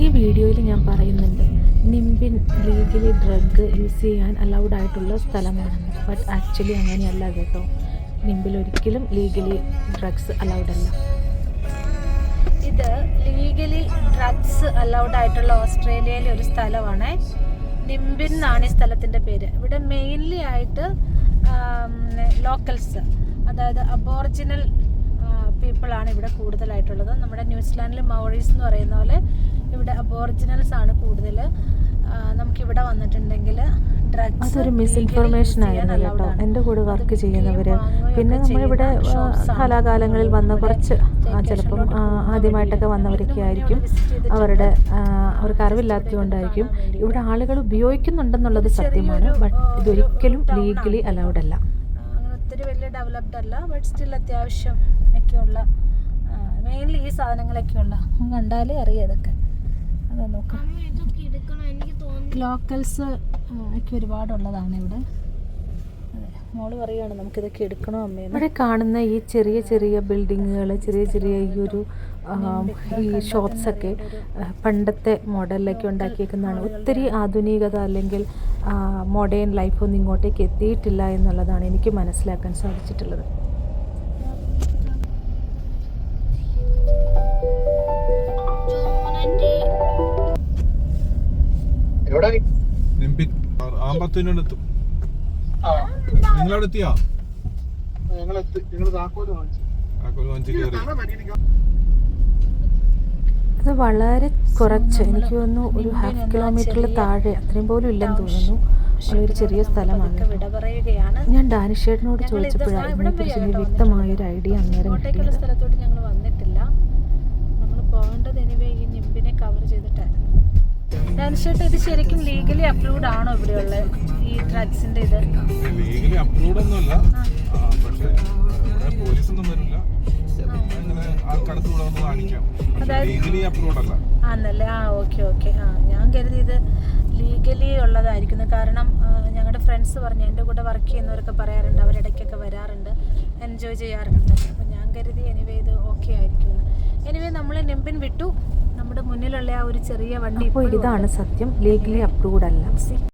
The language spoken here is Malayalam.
ഈ വീഡിയോയിൽ ഞാൻ പറയുന്നുണ്ട് നിംബിൻ ലീഗലി ഡ്രഗ് യൂസ് ചെയ്യാൻ അലൗഡ് ആയിട്ടുള്ള സ്ഥലമാണെന്ന്. ബട്ട് ആക്ച്വലി അങ്ങനെയല്ല കേട്ടോ. നിംബിൽ ഒരിക്കലും ലീഗലി ഡ്രഗ്സ് അലൗഡ് അല്ല. ഇത് ലീഗലി ഡ്രഗ്സ് അലൗഡ് ആയിട്ടുള്ള ഓസ്ട്രേലിയയിലെ ഒരു സ്ഥലമാണ്. നിംബിൻ എന്നാണ് ഈ സ്ഥലത്തിൻ്റെ പേര്. ഇവിടെ മെയിൻലി ആയിട്ട് ലോക്കൽസ്, അതായത് അബോറിജിനൽ പീപ്പിളാണ് ഇവിടെ കൂടുതലായിട്ടുള്ളത്. നമ്മുടെ ന്യൂസിലാൻഡിൽ മൗറീസ് എന്ന് പറയുന്ന പോലെ ഇവിടെ അബോറിജിനൽസ് ആണ് കൂടുതൽ. നമുക്കിവിടെ വന്നിട്ടുണ്ടെങ്കിൽ ഡ്രഗ്സ് അതൊരു മിസ്ഇൻഫർമേഷൻ ആയിരുന്നു കേട്ടോ. എൻ്റെ കൂടെ വർക്ക് ചെയ്യുന്നവർ, പിന്നെ നമ്മളിവിടെ കാലാകാലങ്ങളിൽ വന്ന കുറച്ച് ചിലപ്പം ആദ്യമായിട്ടൊക്കെ വന്നവരൊക്കെ ആയിരിക്കും. അവർക്ക് അറിവില്ലാത്തതുകൊണ്ടായിരിക്കും. ഇവിടെ ആളുകൾ ഉപയോഗിക്കുന്നുണ്ടെന്നുള്ളത് സത്യമാണ്. ബട്ട് ഇതൊരിക്കലും ലീഗലി അലൗഡ് അല്ല. ഒത്തിരി വലിയ ഡെവലപ്ഡ് അല്ല, ബട്ട് സ്റ്റിൽ അത്യാവശ്യം ഒക്കെയുള്ള മെയിൻലി ഈ സാധനങ്ങളൊക്കെയുള്ള കണ്ടാലേ അറിയാം ഇതൊക്കെ. അത് നോക്കാം, ലോക്കൽസ് ഒക്കെ ഒരുപാടുള്ളതാണ് ഇവിടെ. അതെ, മോള് പറയുകയാണ് നമുക്കിതൊക്കെ എടുക്കണോ അമ്മേ. ഇവിടെ കാണുന്ന ഈ ചെറിയ ചെറിയ ബിൽഡിങ്ങുകൾ, ചെറിയ ചെറിയ ഈ ഷോപ്സൊക്കെ പണ്ടത്തെ മോഡലിലൊക്കെ ഉണ്ടാക്കിയേക്കുന്നതാണ്. ഒത്തിരി ആധുനികത അല്ലെങ്കിൽ മോഡേൺ ലൈഫൊന്നും ഇങ്ങോട്ടേക്ക് എത്തിയിട്ടില്ല എന്നുള്ളതാണ് എനിക്ക് മനസ്സിലാക്കാൻ സാധിച്ചിട്ടുള്ളത്. നിങ്ങളെത്തിയാ അത് വളരെ കുറച്ച്, എനിക്ക് തോന്നുന്നു ഒരു 1/2 കിലോമീറ്ററിൽ താഴെ, അത്രയും പോലും ഇല്ലെന്ന് തോന്നുന്നു. ഒരു ചെറിയ സ്ഥലമാണ്. ഞാൻ ഡാനിഷേട്ടനോട് ചോദിച്ചപ്പോഴാണ് ഇതിനെക്കുറിച്ച് വ്യക്തമായൊരു ഐഡിയ അന്നേരം കിട്ടിയത്. സ്ഥലത്തോട്ട് ഞങ്ങൾ വന്നിട്ടില്ല. നമ്മൾ പോകേണ്ടത് എനിവേ ഈ നിംബിനെ കവർ ചെയ്തിട്ടായിരുന്നു. ഡാനിഷേട്ടൻ, ഇത് ശരിക്കും ലീഗലി അപ്രൂവ്ഡ് ആണോ ഇവിടെയുള്ള ഈ ഡ്രഗ്സിന്റെ ഇത്? ലീഗലി അപ്രൂവ്ഡ് ഒന്നുമല്ല, പക്ഷേ പോലീസൊന്നും വരില്ല. ആന്നല്ലേ? ഓക്കെ. ഞാൻ കരുതി ഇത് ലീഗലി ഉള്ളതായിരിക്കുന്നു. കാരണം ഞങ്ങളുടെ ഫ്രണ്ട്സ് പറഞ്ഞു, എൻ്റെ കൂടെ വർക്ക് ചെയ്യുന്നവരൊക്കെ പറയാറുണ്ട്, അവരിടയ്ക്കൊക്കെ വരാറുണ്ട്, എൻജോയ് ചെയ്യാറുണ്ട്. അപ്പം ഞാൻ കരുതി എനിവേ ഇത് ഓക്കെ ആയിരിക്കും. എനിവേ നമ്മൾ നിംബിൻ വിട്ടു. നമ്മുടെ മുന്നിലുള്ള ആ ഒരു ചെറിയ വണ്ടി, ഇതാണ് സത്യം, ലീഗലി അപ്രൂവ്ഡ് അല്ല.